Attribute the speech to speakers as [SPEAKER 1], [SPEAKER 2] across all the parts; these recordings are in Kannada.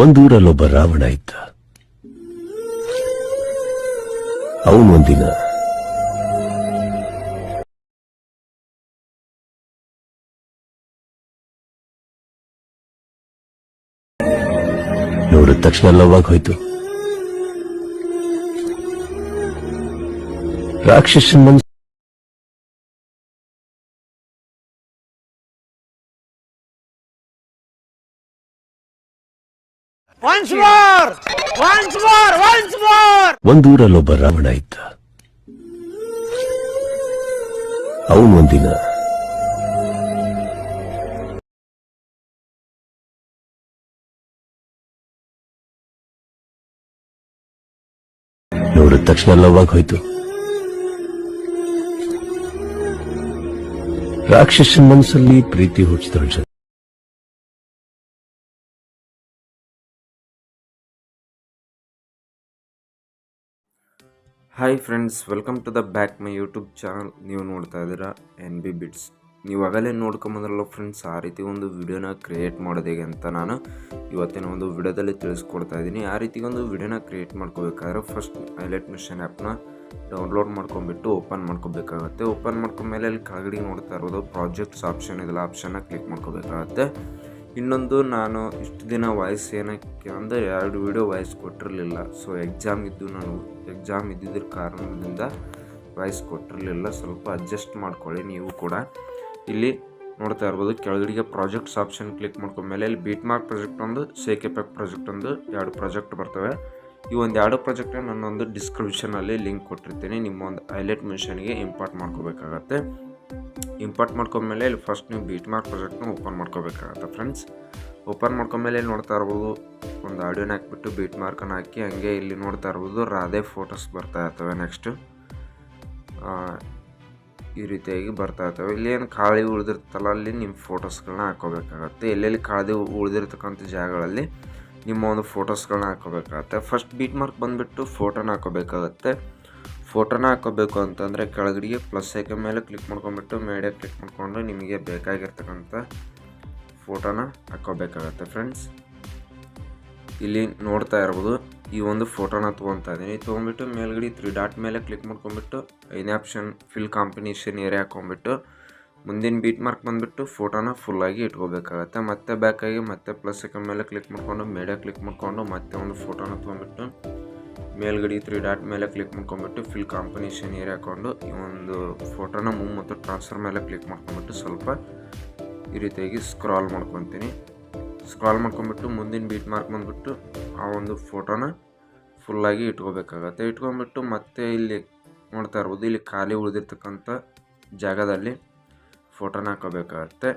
[SPEAKER 1] ಒಂದೂರಲ್ಲೊಬ್ಬ ರಾವಣ ಇದ್ದ. ಅವನೊಂದಿನ ನೋಡಿದ ತಕ್ಷಣ ಲವ್ ಹೋಯ್ತು. ರಾಕ್ಷಸನ ಮನಸ್ಸು ಒಂದೂರಲ್ಲೊಬ್ಬ ರಾವಣ ಇದ್ದ. ಅವನೊಂದಿನ ನೋಡಿದ ತಕ್ಷಣ ಲವ್ ಹೋಯ್ತು. ರಾಕ್ಷಸನ ಮನಸ್ಸಲ್ಲಿ ಪ್ರೀತಿ ಹುಟ್ಟಿದಳು.
[SPEAKER 2] Hi friends, welcome to the back my YouTube channel. ನೀವು ನೋಡ್ತಾ ಇದ್ದೀರಾ BEATZ. ನೀವು ಆಗಲೇ ನೋಡ್ಕೊಂಬಂದ್ರಲ್ಲ ಫ್ರೆಂಡ್ಸ್, ಆ ರೀತಿ ಒಂದು ವಿಡಿಯೋನ ಕ್ರಿಯೇಟ್ ಮಾಡೋದು ಹೇಗೆ ಅಂತ ನಾನು ಇವತ್ತಿನ ಒಂದು ವಿಡಿಯೋದಲ್ಲಿ ತಿಳಿಸ್ಕೊಡ್ತಾ ಇದ್ದೀನಿ. ಆ ರೀತಿ ಒಂದು ವಿಡಿಯೋನ ಕ್ರಿಯೇಟ್ ಮಾಡ್ಕೋಬೇಕಾದ್ರೆ ಫಸ್ಟ್ IMAJES ಆ್ಯಪ್ನ ಡೌನ್ಲೋಡ್ ಮಾಡ್ಕೊಂಡ್ಬಿಟ್ಟು ಓಪನ್ ಮಾಡ್ಕೋಬೇಕಾಗತ್ತೆ. ಓಪನ್ ಮಾಡ್ಕೊಂಡ್ಮೇಲೆ ಅಲ್ಲಿ ಕೆಳಗಡೆ ನೋಡ್ತಾ ಇರೋದು ಪ್ರಾಜೆಕ್ಟ್ಸ್ ಆಪ್ಷನ್ ಇದೆಲ್ಲ, ಆಪ್ಷನ್ನ ಕ್ಲಿಕ್ ಮಾಡ್ಕೋಬೇಕಾಗತ್ತೆ. ಇನ್ನೊಂದು, ನಾನು ಇಷ್ಟು ದಿನ ವಾಯ್ಸ್ ಏನಕ್ಕೆ ಅಂದರೆ 2 ವಿಡಿಯೋ ವಾಯ್ಸ್ ಕೊಟ್ಟಿರಲಿಲ್ಲ. ಸೊ ಎಕ್ಸಾಮ್ ಇದ್ದಿದ್ರ ಕಾರಣದಿಂದ ವಾಯ್ಸ್ ಕೊಟ್ಟಿರಲಿಲ್ಲ. ಸ್ವಲ್ಪ ಅಡ್ಜಸ್ಟ್ ಮಾಡ್ಕೊಳ್ಳಿ ನೀವು ಕೂಡ. ಇಲ್ಲಿ ನೋಡ್ತಾ ಇರ್ಬೋದು, ಕೆಳಗಡೆಗೆ ಪ್ರಾಜೆಕ್ಟ್ಸ್ ಆಪ್ಷನ್ ಕ್ಲಿಕ್ ಮಾಡ್ಕೊಂಡ್ಮೇಲೆ ಇಲ್ಲಿ BEATZ ಪ್ರಾಜೆಕ್ಟ್ ಒಂದು, shakeeffect ಪ್ರಾಜೆಕ್ಟ್ ಒಂದು, 2 ಪ್ರಾಜೆಕ್ಟ್ ಬರ್ತವೆ. ಈ ಒಂದು 2 ಪ್ರಾಜೆಕ್ಟ್ನ ನಾನೊಂದು ಡಿಸ್ಕ್ರಿಪ್ಷನಲ್ಲಿ ಲಿಂಕ್ ಕೊಟ್ಟಿರ್ತೀನಿ. ನಿಮ್ಮ ಒಂದು IMAJESಗೆ ಇಂಪೋರ್ಟ್ ಮಾಡ್ಕೋಬೇಕಾಗತ್ತೆ. ಇಂಪೋರ್ಟ್ ಮಾಡ್ಕೊಂಡ್ಮೇಲೆ ಇಲ್ಲಿ ಫಸ್ಟ್ ನೀವು BEATZ ಪ್ರಾಜೆಕ್ಟ್ನ ಓಪನ್ ಮಾಡ್ಕೋಬೇಕಾಗತ್ತೆ ಫ್ರೆಂಡ್ಸ್. ಓಪನ್ ಮಾಡ್ಕೊಂಡ್ಮೇಲೆ ಇಲ್ಲಿ ನೋಡ್ತಾ ಇರ್ಬೋದು, ಒಂದು ಆಡಿಯೋನ ಹಾಕ್ಬಿಟ್ಟು BEATZ ಹಾಕಿ, ಹಂಗೆ ಇಲ್ಲಿ ನೋಡ್ತಾ ಇರ್ಬೋದು ರಾಧೆ ಫೋಟೋಸ್ ಬರ್ತಾ ಇರ್ತವೆ. ನೆಕ್ಸ್ಟ್ ಈ ರೀತಿಯಾಗಿ ಬರ್ತಾ ಇರ್ತವೆ. ಇಲ್ಲಿ ಏನು ಖಾಲಿ ಉಳಿದಿರ್ತಲ್ಲ, ಅಲ್ಲಿ ನಿಮ್ಮ ಫೋಟೋಸ್ಗಳನ್ನ ಹಾಕೋಬೇಕಾಗತ್ತೆ. ಎಲ್ಲೆಲ್ಲಿ ಖಾಲಿ ಉಳಿದಿರ್ತಕ್ಕಂಥ ಜಾಗಗಳಲ್ಲಿ ನಿಮ್ಮ ಒಂದು ಫೋಟೋಸ್ಗಳನ್ನ ಹಾಕೋಬೇಕಾಗತ್ತೆ. ಫಸ್ಟ್ BEATZ ಬಂದುಬಿಟ್ಟು ಫೋಟೋನ ಹಾಕೋಬೇಕಾಗತ್ತೆ. ಫೋಟೋನ ಹಾಕೋಬೇಕು ಅಂತಂದರೆ ಕೆಳಗಡೆಗೆ ಪ್ಲಸ್ ಐಕನ್ ಮೇಲೆ ಕ್ಲಿಕ್ ಮಾಡ್ಕೊಂಡ್ಬಿಟ್ಟು ಮೀಡಿಯಾ ಕ್ಲಿಕ್ ಮಾಡಿಕೊಂಡು ನಿಮಗೆ ಬೇಕಾಗಿರ್ತಕ್ಕಂಥ ಫೋಟೋನ ಹಾಕೋಬೇಕಾಗತ್ತೆ ಫ್ರೆಂಡ್ಸ್. ಇಲ್ಲಿ ನೋಡ್ತಾ ಇರ್ಬೋದು, ಈ ಒಂದು ಫೋಟೋನ ತೊಗೊತಾ ಇದ್ದೀನಿ. ತೊಗೊಂಡ್ಬಿಟ್ಟು ಮೇಲ್ಗಡೆ 3 ಡಾಟ್ ಮೇಲೆ ಕ್ಲಿಕ್ ಮಾಡ್ಕೊಂಡ್ಬಿಟ್ಟು ಐನೇ ಆಪ್ಷನ್ ಫಿಲ್ ಕಾಂಬಿನೇಷನ್ ಏರಿಯಾ ಹಾಕೊಂಡ್ಬಿಟ್ಟು ಮುಂದಿನ BEATZ ಬಂದುಬಿಟ್ಟು ಫೋಟೋನ ಫುಲ್ಲಾಗಿ ಇಟ್ಕೋಬೇಕಾಗತ್ತೆ. ಮತ್ತೆ ಬ್ಯಾಕಾಗಿ ಮತ್ತೆ ಪ್ಲಸ್ ಐಕನ್ ಮೇಲೆ ಕ್ಲಿಕ್ ಮಾಡಿಕೊಂಡು ಮೀಡಿಯಾ ಕ್ಲಿಕ್ ಮಾಡಿಕೊಂಡು ಮತ್ತೆ ಒಂದು ಫೋಟೋನ ತೊಗೊಂಡ್ಬಿಟ್ಟು ಮೇಲ್ಗಡೆ 3 ಡಾಟ್ ಮೇಲೆ ಕ್ಲಿಕ್ ಮಾಡ್ಕೊಂಡ್ಬಿಟ್ಟು ಫಿಲ್ ಕಾಂಬಿನೇಷನ್ ಏರಿಯಾ ಹಾಕ್ಕೊಂಡು ಈ ಒಂದು ಫೋಟೋನ ಮೂವ್ ಮತ್ತು ಟ್ರಾನ್ಸ್ಫರ್ ಮೇಲೆ ಕ್ಲಿಕ್ ಮಾಡ್ಕೊಂಡ್ಬಿಟ್ಟು ಸ್ವಲ್ಪ ಈ ರೀತಿಯಾಗಿ ಸ್ಕ್ರಾಲ್ ಮಾಡ್ಕೊತೀನಿ. ಸ್ಕ್ರಾಲ್ ಮಾಡ್ಕೊಂಡ್ಬಿಟ್ಟು ಮುಂದಿನ BEATZ ಬಂದುಬಿಟ್ಟು ಆ ಒಂದು ಫೋಟೋನ ಫುಲ್ಲಾಗಿ ಇಟ್ಕೋಬೇಕಾಗತ್ತೆ. ಇಟ್ಕೊಂಡ್ಬಿಟ್ಟು ಮತ್ತೆ ಇಲ್ಲಿ ನೋಡ್ತಾ ಇರ್ಬೋದು, ಇಲ್ಲಿ ಖಾಲಿ ಉಳಿದಿರ್ತಕ್ಕಂಥ ಜಾಗದಲ್ಲಿ ಫೋಟೋನ ಹಾಕೋಬೇಕಾಗತ್ತೆ.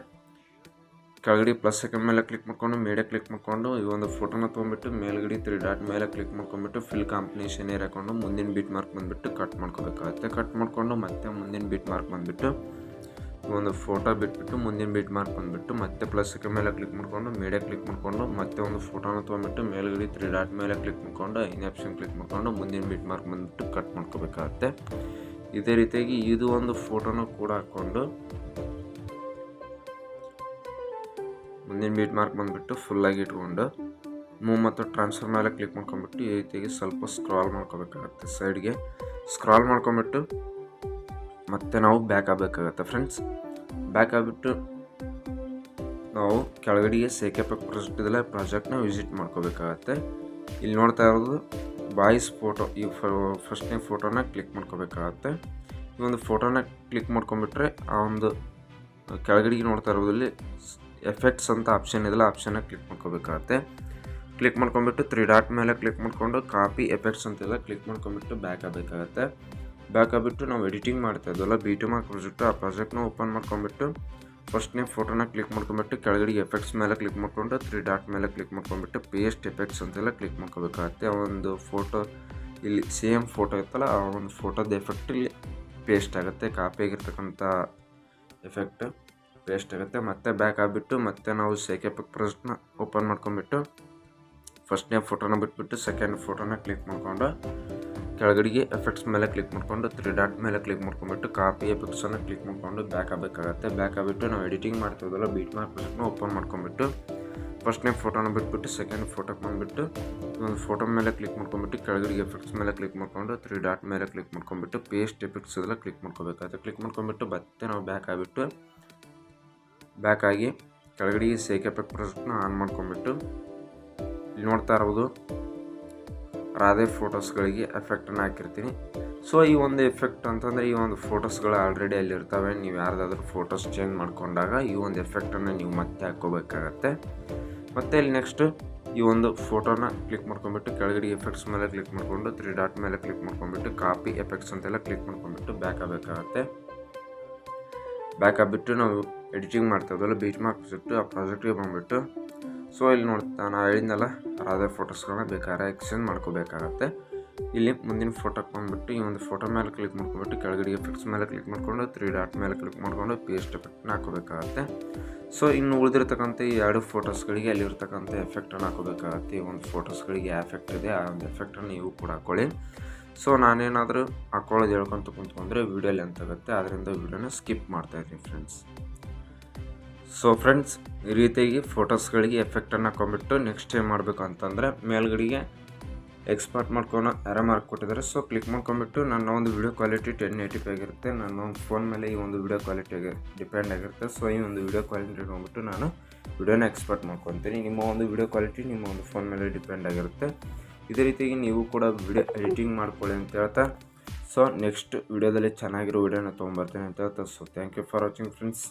[SPEAKER 2] ಕೆಳಗಡೆ ಪ್ಲಸ್ ಐಕನ್ ಮೇಲೆ ಕ್ಲಿಕ್ ಮಾಡ್ಕೊಂಡು ಮೀಡಿಯಾ ಕ್ಲಿಕ್ ಮಾಡಿಕೊಂಡು ಈ ಒಂದು ಫೋಟೋನ ತೊಗೊಂಡ್ಬಿಟ್ಟು ಮೇಲ್ಗಡೆ 3 ಡಾಟ್ ಮೇಲೆ ಕ್ಲಿಕ್ ಮಾಡ್ಕೊಂಡ್ಬಿಟ್ಟು ಫಿಲ್ ಕಾಂಬಿನೇಷನ್ ಏರಿಯಾ ಹಾಕೊಂಡು ಮುಂದಿನ BEATZ ಬಂದುಬಿಟ್ಟು ಕಟ್ ಮಾಡ್ಕೋಬೇಕಾಗತ್ತೆ. ಕಟ್ ಮಾಡಿಕೊಂಡು ಮತ್ತೆ ಮುಂದಿನ BEATZ ಬಂದುಬಿಟ್ಟು ಈ ಒಂದು ಫೋಟೋ ಬಿಟ್ಬಿಟ್ಟು ಮುಂದಿನ BEATZ ಬಂದುಬಿಟ್ಟು ಮತ್ತೆ ಪ್ಲಸ್ ಐಕನ್ ಮೇಲೆ ಕ್ಲಿಕ್ ಮಾಡಿಕೊಂಡು ಮೀಡಿಯಾ ಕ್ಲಿಕ್ ಮಾಡಿಕೊಂಡು ಮತ್ತೆ ಒಂದು ಫೋಟೋನ ತೊಗೊಂಡ್ಬಿಟ್ಟು ಮೇಲ್ಗಡೆ 3 ಡಾಟ್ ಮೇಲೆ ಕ್ಲಿಕ್ ಮಾಡಿಕೊಂಡು ಐನೇ ಆಪ್ಷನ್ ಕ್ಲಿಕ್ ಮಾಡಿಕೊಂಡು ಮುಂದಿನ BEATZ ಬಂದುಬಿಟ್ಟು ಕಟ್ ಮಾಡ್ಕೋಬೇಕಾಗತ್ತೆ. ಇದೇ ರೀತಿಯಾಗಿ ಇದು ಒಂದು ಫೋಟೋನ ಕೂಡ ಹಾಕ್ಕೊಂಡು ಮುಂದಿನ BEATZ ಬಂದುಬಿಟ್ಟು ಫುಲ್ಲಾಗಿ ಇಟ್ಕೊಂಡು ಮೂವ್ ಮತ್ತು ಟ್ರಾನ್ಸ್ಫರ್ ಮೇಲೆ ಕ್ಲಿಕ್ ಮಾಡ್ಕೊಂಡ್ಬಿಟ್ಟು ಈ ರೀತಿಯಾಗಿ ಸ್ವಲ್ಪ ಸ್ಕ್ರಾಲ್ ಮಾಡ್ಕೋಬೇಕಾಗತ್ತೆ. ಸೈಡ್ಗೆ ಸ್ಕ್ರಾಲ್ ಮಾಡ್ಕೊಂಬಿಟ್ಟು ಮತ್ತೆ ನಾವು ಬ್ಯಾಕ್ ಆಗಬೇಕಾಗತ್ತೆ ಫ್ರೆಂಡ್ಸ್. ಬ್ಯಾಕ್ ಆಗಿಬಿಟ್ಟು ನಾವು ಕೆಳಗಡೆಗೆ shakeeffect ಪ್ರಾಜೆಕ್ಟ್ ಇದೆಲ್ಲ ಪ್ರಾಜೆಕ್ಟ್ನ ವಿಸಿಟ್ ಮಾಡ್ಕೋಬೇಕಾಗತ್ತೆ. ಇಲ್ಲಿ ನೋಡ್ತಾ ಇರೋದು ಬಾಯ್ಸ್ ಫೋಟೋ, ಈ ಫಸ್ಟ್ನೇ ಫೋಟೋನ ಕ್ಲಿಕ್ ಮಾಡ್ಕೋಬೇಕಾಗತ್ತೆ. ಈ ಒಂದು ಫೋಟೋನ ಕ್ಲಿಕ್ ಮಾಡ್ಕೊಂಬಿಟ್ರೆ ಆ ಒಂದು ಕೆಳಗಡೆಗೆ ನೋಡ್ತಾ ಇರೋದ್ರಲ್ಲಿ ಎಫೆಕ್ಟ್ಸ್ ಅಂತ ಆಪ್ಷನ್ ಇದೆಲ್ಲ, ಆಪ್ಷನ್ನ ಕ್ಲಿಕ್ ಮಾಡ್ಕೋಬೇಕಾಗತ್ತೆ. ಕ್ಲಿಕ್ ಮಾಡ್ಕೊಂಬಿಟ್ಟು 3 ಡಾಟ್ ಮೇಲೆ ಕ್ಲಿಕ್ ಮಾಡಿಕೊಂಡು ಕಾಪಿ ಎಫೆಕ್ಟ್ಸ್ ಅಂತೆಲ್ಲ ಕ್ಲಿಕ್ ಮಾಡ್ಕೊಂಬಿಟ್ಟು ಬ್ಯಾಕ್ ಆಗಬೇಕಾಗತ್ತೆ. ಬ್ಯಾಕ್ ಆಗಿಬಿಟ್ಟು ನಾವು ಎಡಿಟಿಂಗ್ ಮಾಡ್ತಾ ಇದ್ವಲ್ಲ BEATZ ಪ್ರಾಜೆಕ್ಟು, ಆ ಪ್ರಾಜೆಕ್ಟ್ನ ಓಪನ್ ಮಾಡ್ಕೊಂಬಿಟ್ಟು ಫಸ್ಟ್ನೇ ಫೋಟೋನ ಕ್ಲಿಕ್ ಮಾಡ್ಕೊಂಬಿಟ್ಟು ಕೆಳಗಡೆಗೆ ಎಫೆಕ್ಟ್ಸ್ ಮೇಲೆ ಕ್ಲಿಕ್ ಮಾಡಿಕೊಂಡು 3 ಡಾಟ್ ಮೇಲೆ ಕ್ಲಿಕ್ ಮಾಡ್ಕೊಂಬಿಟ್ಟು ಪೇಸ್ಟ್ ಎಫೆಕ್ಟ್ಸ್ ಅಂತೆಲ್ಲ ಕ್ಲಿಕ್ ಮಾಡ್ಕೋಬೇಕಾಗತ್ತೆ. ಆ ಒಂದು ಫೋಟೋ ಇಲ್ಲಿ ಸೇಮ್ ಫೋಟೋ ಇತ್ತಲ್ಲ, ಆ ಒಂದು ಫೋಟೋದ ಎಫೆಕ್ಟ್ ಇಲ್ಲಿ ಪೇಸ್ಟ್ ಆಗುತ್ತೆ. ಕಾಪಿ ಆಗಿರ್ತಕ್ಕಂಥ ಎಫೆಕ್ಟ್ ಪೇಸ್ಟ್ ಆಗುತ್ತೆ. ಮತ್ತೆ ಬ್ಯಾಕ್ ಆಗಿಬಿಟ್ಟು ಮತ್ತೆ ನಾವು shakeeffect ಪ್ರಾಜೆಕ್ಟ್ನ ಓಪನ್ ಮಾಡ್ಕೊಂಬಿಟ್ಟು ಫಸ್ಟ್ನೇ ಫೋಟೋನ ಬಿಟ್ಬಿಟ್ಟು ಸೆಕೆಂಡ್ ಫೋಟೋನ ಕ್ಲಿಕ್ ಮಾಡಿಕೊಂಡು ಕೆಳಗಡೆಗೆ ಎಫೆಕ್ಟ್ಸ್ ಮೇಲೆ ಕ್ಲಿಕ್ ಮಾಡಿಕೊಂಡು 3 ಡಾಟ್ ಮೇಲೆ ಕ್ಲಿಕ್ ಮಾಡ್ಕೊಂಬಿಟ್ಟು ಕಾಪಿ ಎಫೆಕ್ಟ್ಸನ್ನು ಕ್ಲಿಕ್ ಮಾಡಿಕೊಂಡು ಬ್ಯಾಕ್ ಆಗಬೇಕಾಗತ್ತೆ. ಬ್ಯಾಕ್ ಆಗಿಬಿಟ್ಟು ನಾವು ಎಡಿಟಿಂಗ್ ಮಾಡ್ತಿದ್ದಲ್ಲ BEATZ ಪ್ರಾಜೆಕ್ಟ್ನ ಓಪನ್ ಮಾಡ್ಕೊಂಬಿಟ್ಟು ಫಸ್ಟ್ನೇ ಫೋಟೋನ ಬಿಟ್ಬಿಟ್ಟು ಸೆಕೆಂಡ್ ಫೋಟೋಕ್ಕೆ ಬಂದುಬಿಟ್ಟು ಒಂದು ಫೋಟೋ ಮೇಲೆ ಕ್ಲಿಕ್ ಮಾಡ್ಕೊಂಬಿಟ್ಟು ಕೆಳಗಡೆ ಎಫೆಕ್ಟ್ಸ್ ಮೇಲೆ ಕ್ಲಿಕ್ ಮಾಡ್ಕೊಂಡು 3 ಡಾಟ್ ಮೇಲೆ ಕ್ಲಿಕ್ ಮಾಡ್ಕೊಂಬಿಟ್ಟು ಪೇಸ್ಟ್ ಎಫೆಕ್ಟ್ಸ್ ಎಲ್ಲ ಕ್ಲಿಕ್ ಮಾಡ್ಕೋಬೇಕಾಗುತ್ತೆ. ಕ್ಲಿಕ್ ಮಾಡ್ಕೊಂಬಿಟ್ಟು ಮತ್ತೆ ನಾವು ಬ್ಯಾಕ್ ಆಗಿ ಕೆಳಗಡೆ ಶೇಕ್ ಎಫೆಕ್ಟ್ ಪ್ರಾಜೆಕ್ಟ್ನ ಆನ್ ಮಾಡ್ಕೊಂಬಿಟ್ಟು ಇಲ್ಲಿ ನೋಡ್ತಾ ಇರ್ಬೋದು ರಾಧೆ ಫೋಟೋಸ್ಗಳಿಗೆ ಎಫೆಕ್ಟನ್ನು ಹಾಕಿರ್ತೀನಿ. ಸೊ ಈ ಒಂದು ಎಫೆಕ್ಟ್ ಅಂತಂದರೆ ಈ ಒಂದು ಫೋಟೋಸ್ಗಳು ಆಲ್ರೆಡಿ ಅಲ್ಲಿರ್ತವೆ. ನೀವು ಯಾರ್ದಾದ್ರೂ ಫೋಟೋಸ್ ಚೇಂಜ್ ಮಾಡ್ಕೊಂಡಾಗ ಈ ಒಂದು ಎಫೆಕ್ಟನ್ನು ನೀವು ಮತ್ತೆ ಹಾಕ್ಕೋಬೇಕಾಗತ್ತೆ. ಮತ್ತು ಇಲ್ಲಿ ನೆಕ್ಸ್ಟ್ ಈ ಒಂದು ಫೋಟೋನ ಕ್ಲಿಕ್ ಮಾಡ್ಕೊಂಬಿಟ್ಟು ಕೆಳಗಡೆ ಎಫೆಕ್ಟ್ಸ್ ಮೇಲೆ ಕ್ಲಿಕ್ ಮಾಡಿಕೊಂಡು 3 ಡಾಟ್ ಮೇಲೆ ಕ್ಲಿಕ್ ಮಾಡ್ಕೊಂಬಿಟ್ಟು ಕಾಪಿ ಎಫೆಕ್ಟ್ಸ್ ಅಂತೆಲ್ಲ ಕ್ಲಿಕ್ ಮಾಡ್ಕೊಂಬಿಟ್ಟು ಬ್ಯಾಕ್ ಆಗಬೇಕಾಗತ್ತೆ. ಬ್ಯಾಕ್ ಆಗಿಬಿಟ್ಟು ನಾವು ಎಡಿಟಿಂಗ್ ಮಾಡ್ತಾ ಇದ್ದಲ್ಲ ಬೀಟ್ ಮಾರ್ಕ್ ಪ್ರಾಜೆಕ್ಟು, ಆ ಪ್ರಾಜೆಕ್ಟಿಗೆ ಬಂದುಬಿಟ್ಟು ಸೊ ಇಲ್ಲಿ ನೋಡ್ತಾ ನಾನು ಹೇಳಿದ್ನಲ್ಲ ರಾಧೆ ಫೋಟೋಸ್ಗಳನ್ನ ಬೇಕಾದ್ರೆ ಎಕ್ಸ್ಚೇಂಜ್ ಮಾಡ್ಕೋಬೇಕಾಗತ್ತೆ. ಇಲ್ಲಿ ಮುಂದಿನ ಫೋಟೋಕ್ಕೆ ಬಂದುಬಿಟ್ಟು ಈ ಒಂದು ಫೋಟೋ ಮೇಲೆ ಕ್ಲಿಕ್ ಮಾಡ್ಕೊಂಬಿಟ್ಟು ಕೆಳಗಡೆ ಎಫೆಕ್ಟ್ಸ್ ಮೇಲೆ ಕ್ಲಿಕ್ ಮಾಡ್ಕೊಂಡು 3 ಡಾಟ್ ಮೇಲೆ ಕ್ಲಿಕ್ ಮಾಡ್ಕೊಂಡು ಪೇಸ್ಟ್ ಎಫೆಕ್ಟ್ನ ಹಾಕೋಬೇಕಾಗತ್ತೆ. ಸೊ ಇನ್ನು ಉಳಿದಿರ್ತಕ್ಕಂಥ ಈ 2 ಫೋಟೋಸ್ಗಳಿಗೆ ಅಲ್ಲಿರ್ತಕ್ಕಂಥ ಎಫೆಕ್ಟನ್ನು ಹಾಕೋಬೇಕಾಗತ್ತೆ. ಈ ಒಂದು ಫೋಟೋಸ್ಗಳಿಗೆ ಎಫೆಕ್ಟ್ ಇದೆ ಆ ಒಂದು ಎಫೆಕ್ಟನ್ನು ನೀವು ಕೂಡ ಹಾಕ್ಕೊಳ್ಳಿ. ಸೊ ನಾನೇನಾದರೂ ಹಾಕ್ಕೊಳ್ಳೋದು ಹೇಳ್ಕೊಂತ ಕುಂತ್ಕೊಂಡ್ರೆ ವೀಡಿಯೋ ಲೆಂತ್ ಆಗುತ್ತೆ, ಆದ್ದರಿಂದ ವೀಡಿಯೋನ ಸ್ಕಿಪ್ ಮಾಡ್ತಾಯಿದ್ದೀನಿ ಫ್ರೆಂಡ್ಸ್. ಸೊ ಫ್ರೆಂಡ್ಸ್ ಈ ರೀತಿಯಾಗಿ ಫೋಟೋಸ್ಗಳಿಗೆ ಎಫೆಕ್ಟನ್ನು ಹಾಕೊಂಡ್ಬಿಟ್ಟು ನೆಕ್ಸ್ಟ್ ಏನು ಮಾಡಬೇಕು ಅಂತಂದರೆ ಮೇಲ್ಗಡೆಗೆ ಎಕ್ಸ್ಪೋರ್ಟ್ ಮಾಡ್ಕೊಂಡು ಎರೋ ಮಾರ್ಕ್ ಕೊಟ್ಟಿದ್ದಾರೆ. ಸೊ ಕ್ಲಿಕ್ ಮಾಡ್ಕೊಂಬಿಟ್ಟು ನನ್ನ ಒಂದು ವೀಡಿಯೋ ಕ್ವಾಲಿಟಿ 1080p ಆಗಿರುತ್ತೆ. ನನ್ನ ಒಂದು ಫೋನ್ ಮೇಲೆ ಈ ಒಂದು ವೀಡಿಯೋ ಕ್ವಾಲಿಟಿಗೆ ಡಿಪೆಂಡ್ ಆಗಿರುತ್ತೆ. ಸೊ ಈ ಒಂದು ವೀಡಿಯೋ ಕ್ವಾಲಿಟಿ ಇಟ್ಕೊಂಡ್ಬಿಟ್ಟು ನಾನು ವೀಡಿಯೋನ ಎಕ್ಸ್ಪೋರ್ಟ್ ಮಾಡ್ಕೊತೀನಿ. ನಿಮ್ಮ ಒಂದು ವೀಡಿಯೋ ಕ್ವಾಲಿಟಿ ನಿಮ್ಮ ಒಂದು ಫೋನ್ ಮೇಲೆ ಡಿಪೆಂಡ್ ಆಗಿರುತ್ತೆ. ಇದೇ ರೀತಿಯಾಗಿ ನೀವು ಕೂಡ ವೀಡಿಯೋ ಎಡಿಟಿಂಗ್ ಮಾಡ್ಕೊಳ್ಳಿ ಅಂತ ಹೇಳ್ತಾ ಸೊ ನೆಕ್ಸ್ಟ್ ವೀಡಿಯೋದಲ್ಲಿ ಚೆನ್ನಾಗಿರೋ ವೀಡಿಯೋನ ತೊಗೊಂಬರ್ತೀನಿ ಅಂತ ಹೇಳ್ತಾ so thank you for watching friends.